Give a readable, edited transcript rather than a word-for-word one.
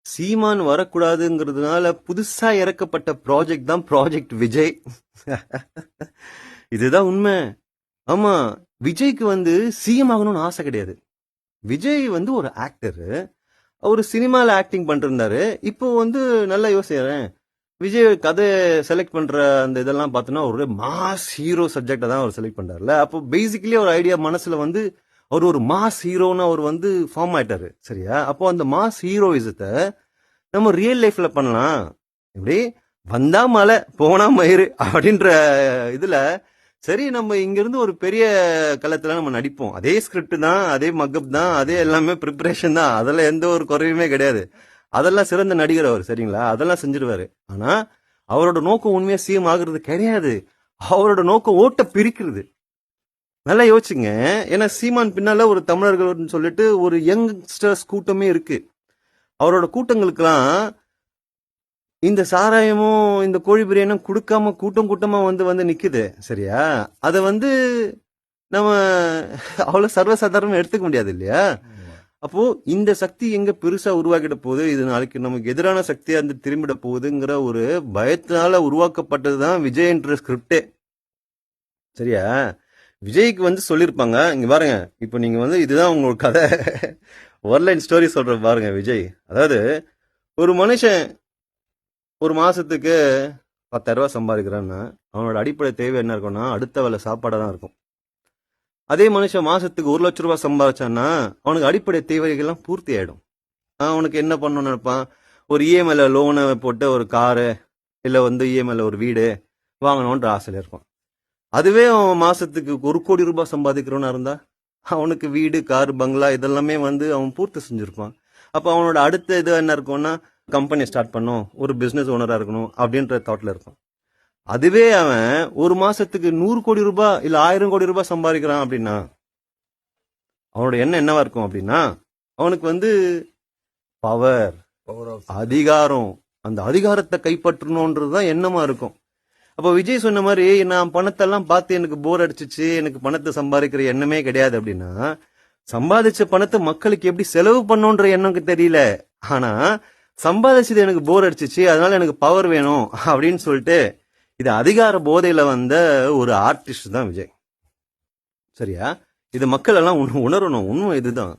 சீமான் வரக்கூடாதுங்கிறதுனால புதுசா இறக்கப்பட்ட ப்ராஜெக்ட் தான் ப்ராஜெக்ட் விஜய். இதுதான் உண்மை. ஆமா, விஜய்க்கு வந்து சிஎம் ஆகணும்னு ஆசை கிடையாது. விஜய் வந்து ஒரு ஆக்டர். அவரு சினிமால ஆக்டிங் பண்ணிருந்தாரு. இப்போ வந்து நல்லா யோசிக்கிறேன், விஜய் கதை செலக்ட் பண்ற அந்த இதெல்லாம் பார்த்தோன்னா ஒரு மாஸ் ஹீரோ சப்ஜெக்டை தான் அவர் செலக்ட் பண்றாருல. அப்போ பேசிக்கலி ஒரு ஐடியா மனசுல வந்து அவர் ஒரு மாஸ் ஹீரோன்னு அவர் வந்து ஃபார்ம் ஆயிட்டாரு. சரியா? அப்போ அந்த மாஸ் ஹீரோயிசத்தை நம்ம ரியல் லைஃப்ல பண்ணலாம். இப்படி வந்தா மலை போனா மயிறு அப்படின்ற இதுல சரி, நம்ம இங்க இருந்து ஒரு பெரிய களத்துல நம்ம நடிப்போம். அதே ஸ்கிரிப்ட் தான், அதே மக்கப் தான், அதே எல்லாமே ப்ரிப்பரேஷன் தான். அதெல்லாம் எந்த ஒரு குறையுமே கிடையாது. அதெல்லாம் சிறந்த நடிகர் அவர். சரிங்களா? அதெல்லாம் செஞ்சிருவாரு. ஆனா அவரோட நோக்கம் உண்மையா சிஎம் ஆகுறது கிடையாது. அவரோட நோக்கம் ஓட்ட பிரிக்கிறது. நல்லா யோசிச்சுங்க. ஏன்னா சீமான் பின்னால ஒரு தமிழர்கள் சொல்லிட்டு ஒரு யங்ஸ்டர்ஸ் கூட்டமே இருக்கு. அவரோட கூட்டங்களுக்கெல்லாம் இந்த சாராயமும் இந்த கோழி பிரியாணியும் கொடுக்காம கூட்டம் கூட்டமா வந்து நிக்குது. சரியா? அத வந்து நம்ம அவ்வளவு சர்வசாதாரணமா எடுத்துக்க முடியாது இல்லையா? அப்போ இந்த சக்தி எங்க பெருசா உருவாக்கிட போகுது, இது நாளைக்கு நமக்கு எதிரான சக்தியா இருந்து திரும்பிட போகுதுங்கிற ஒரு பயத்தினால உருவாக்கப்பட்டதுதான் விஜய்ன்ற ஸ்கிரிப்டே. சரியா? விஜய்க்கு வந்து சொல்லியிருப்பாங்க, இங்க பாருங்க, இப்போ நீங்க வந்து இதுதான் உங்களோட கதை, ஒன்லைன் ஸ்டோரி சொல்ற பாருங்க விஜய். அதாவது ஒரு மனுஷன் ஒரு மாசத்துக்கு 10,000 ரூபாய் சம்பாதிக்கிறான்னா அவனோட அடிப்படை தேவை என்ன இருக்கும்னா அடுத்த வேலை சாப்பாடா தான் இருக்கும். அதே மனுஷன் மாசத்துக்கு 1 லட்சம் ரூபாய் சம்பாதிச்சான்னா அவனுக்கு அடிப்படை தேவைகள்லாம் பூர்த்தி ஆயிடும். அவனுக்கு என்ன பண்ணணும்னு நினைப்பான், ஒரு இஎம்ஐல லோனை போட்டு ஒரு காரு இல்ல வந்து இஎம்ஐல ஒரு வீடு வாங்கணும்ன்ற ஆசையில இருக்கும். அதுவே அவன் மாசத்துக்கு 1 கோடி ரூபாய் சம்பாதிக்கிறவனா இருந்தா அவனுக்கு வீடு, கார், பங்களா இதெல்லாமே வந்து அவன் பூர்த்தி செஞ்சிருப்பான். அப்ப அவனோட அடுத்த இது என்ன இருக்கும்னா கம்பெனி ஸ்டார்ட் பண்ணும், ஒரு பிசினஸ் ஓனரா இருக்கணும் அப்படின்ற தாட்ல இருக்கும். அதுவே அவன் ஒரு மாசத்துக்கு 100 கோடி ரூபாய் இல்ல 1000 கோடி ரூபாய் சம்பாதிக்கிறான் அப்படின்னா அவனோட எண்ணம் என்னவா இருக்கும் அப்படின்னா அவனுக்கு வந்து பவர், அதிகாரம், அந்த அதிகாரத்தை கைப்பற்றணும்ன்றதுதான் எண்ணமா இருக்கும். அப்ப விஜய் சொன்ன மாதிரி நான் பணத்தெல்லாம் பார்த்து எனக்கு போர் அடிச்சிச்சு, எனக்கு பணத்தை சம்பாதிக்கிற எண்ணமே கிடையாது அப்படின்னா சம்பாதிச்ச பணத்தை மக்களுக்கு எப்படி செலவு பண்ணுன்ற எண்ணம் தெரியல. ஆனா சம்பாதிச்சது எனக்கு போர் அடிச்சிச்சு, அதனால எனக்கு பவர் வேணும் அப்படின்னு சொல்லிட்டு இது அதிகார போதையில வந்த ஒரு ஆர்டிஸ்ட் தான் விஜய். சரியா? இது மக்கள் எல்லாம் உணரணும். உண்மை இதுதான்.